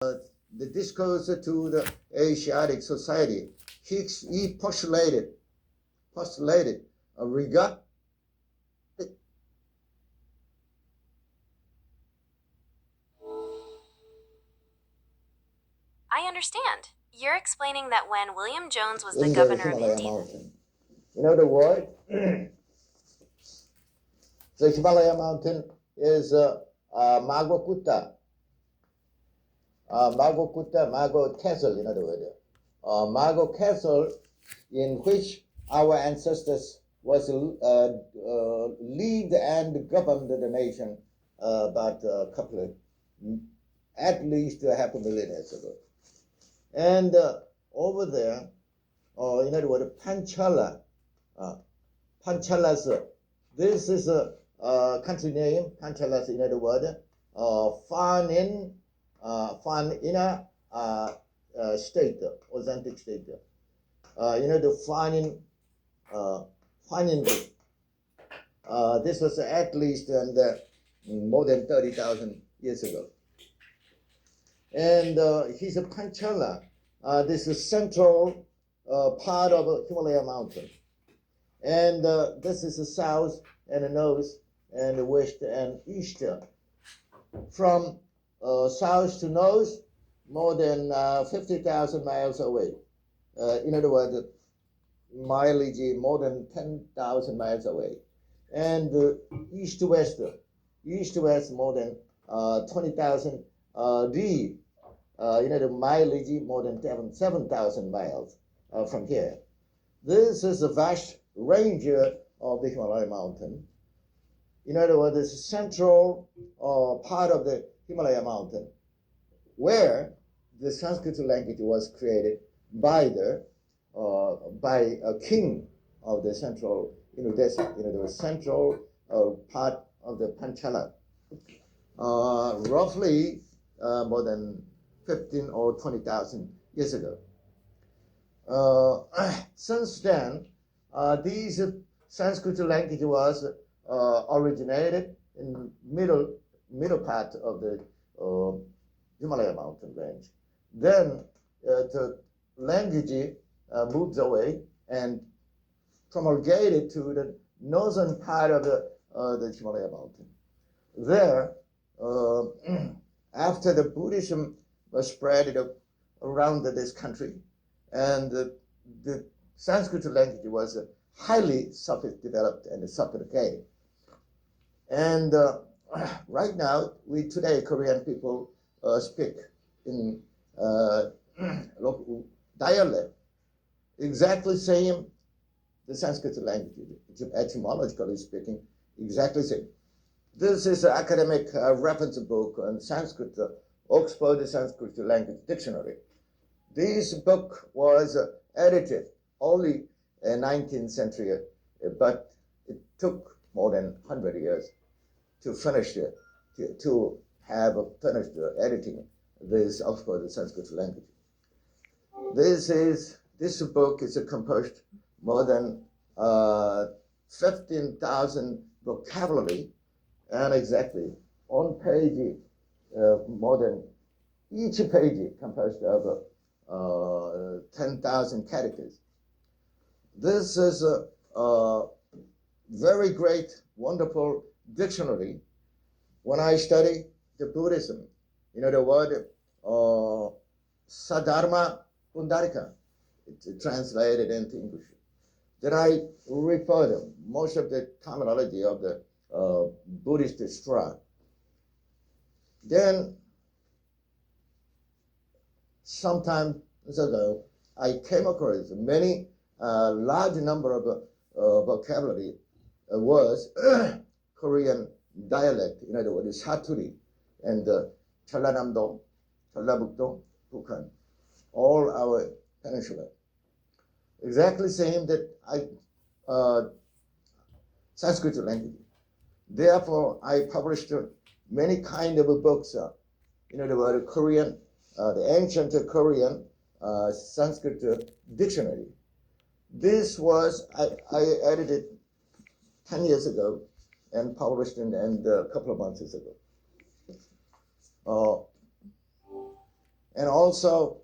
the discourse to the Asiatic society, he postulated a regard. I understand. You're explaining that when William Jones was the In the governor of Himalaya India. mountain. In other words, the Himalaya mountain is Mago Kutta, Mago Castle, in other words. Mago Castle, in which our ancestors was lead and governed the nation about a couple of, at least a half a million years ago. And over there, in other words, Panchala, Panchalas, this is a country name, Panchalas, in other words, Fan Ina state, authentic state. The Fanin, this was at least more than 30,000 years ago. And he's a Panchala. This is central part of the Himalaya mountain. And this is the south and the north and the west and east. From south to north, more than 50,000 miles away. In other words, mileage more than 10,000 miles away. And east to west, more than 20,000 D. The mileage more than 7,000 miles from here. This is a vast range of the Himalaya mountain. In other words, this central part of the Himalaya mountain, where the Sanskrit language was created by a king of the central desert, the central part of the Panchala, roughly more than 15 or 20,000 years ago. Since then, these Sanskrit language was originated in middle part of the Himalaya mountain range. Then the language moves away and promulgated to the northern part of the Himalaya mountain. There, after the Buddhism was spread around this country, and the Sanskrit language was highly developed and sophisticated. And right now, today Korean people speak in local dialect, exactly same the Sanskrit language, etymologically speaking, exactly same. This is an academic reference book on Sanskrit, Oxford Sanskrit Language Dictionary. This book was edited only in 19th century, but it took more than 100 years to finish it, to have finished editing this Oxford Sanskrit language. This book is composed more than 15,000 vocabulary, and exactly on page more than each page composed of 10,000 characters. This is a very great, wonderful dictionary. When I study the Buddhism, the word Sadharma Pundarika, it's translated into English. Then I refer to most of the terminology of the Buddhist Sutra. Then, sometime ago, I came across many large number of vocabulary words, Korean dialect, in other words, Saturi, and Jeollanam-do, Jeollabuk-do, Bukhan, all our peninsula. Exactly same that Sanskrit language. Therefore, I published many kind of books, in other words, Korean, the ancient Korean Sanskrit dictionary. This was, I edited 10 years ago and published and a couple of months ago. and also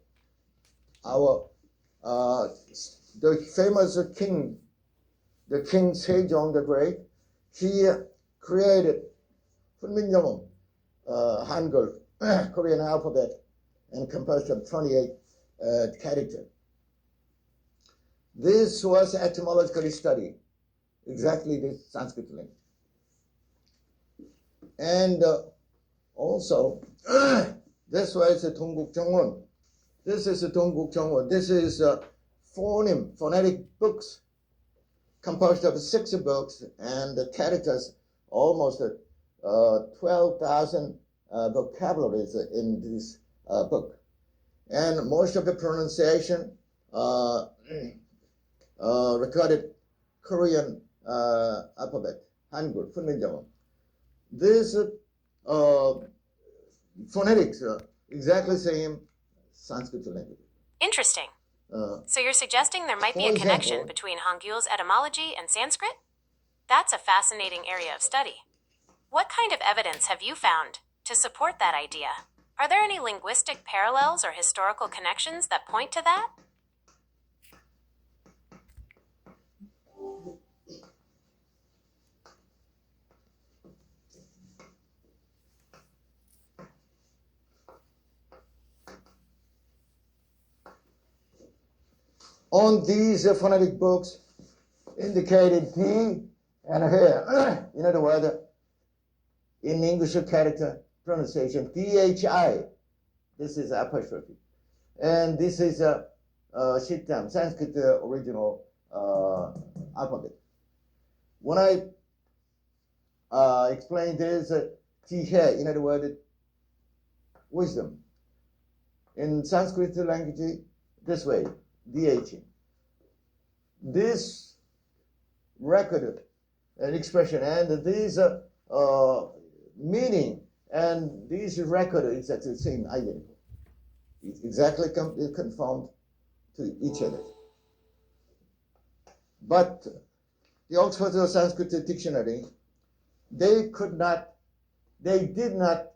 our the famous king, the King Sejong the Great, he created 훈민정음, Hangul, Korean alphabet, and composed of 28 characters. This was etymologically studied, exactly this Sanskrit language. And also, this was a Dongguk This is a Dongguk This is phonetic books composed of 6 books, and the characters almost 12,000 vocabularies in this book. And most of the pronunciation recorded Korean alphabet, Hangul, 훈민정음. This phonetics exactly same Sanskrit language. Interesting. So you're suggesting there might be a connection between Hangul's etymology and Sanskrit? That's a fascinating area of study. What kind of evidence have you found to support that idea? Are there any linguistic parallels or historical connections that point to that? On these phonetic books indicated D and here. In other words, in English character pronunciation, DHI. This is apostrophe. And this is Shittam, Sanskrit original alphabet. When I explain this, Tihe, in other words, wisdom. In Sanskrit language, this way, DH. This record and expression and this meaning and this record is exactly the same, identical. It's exactly conformed to each other. But the Oxford Sanskrit Dictionary, they did not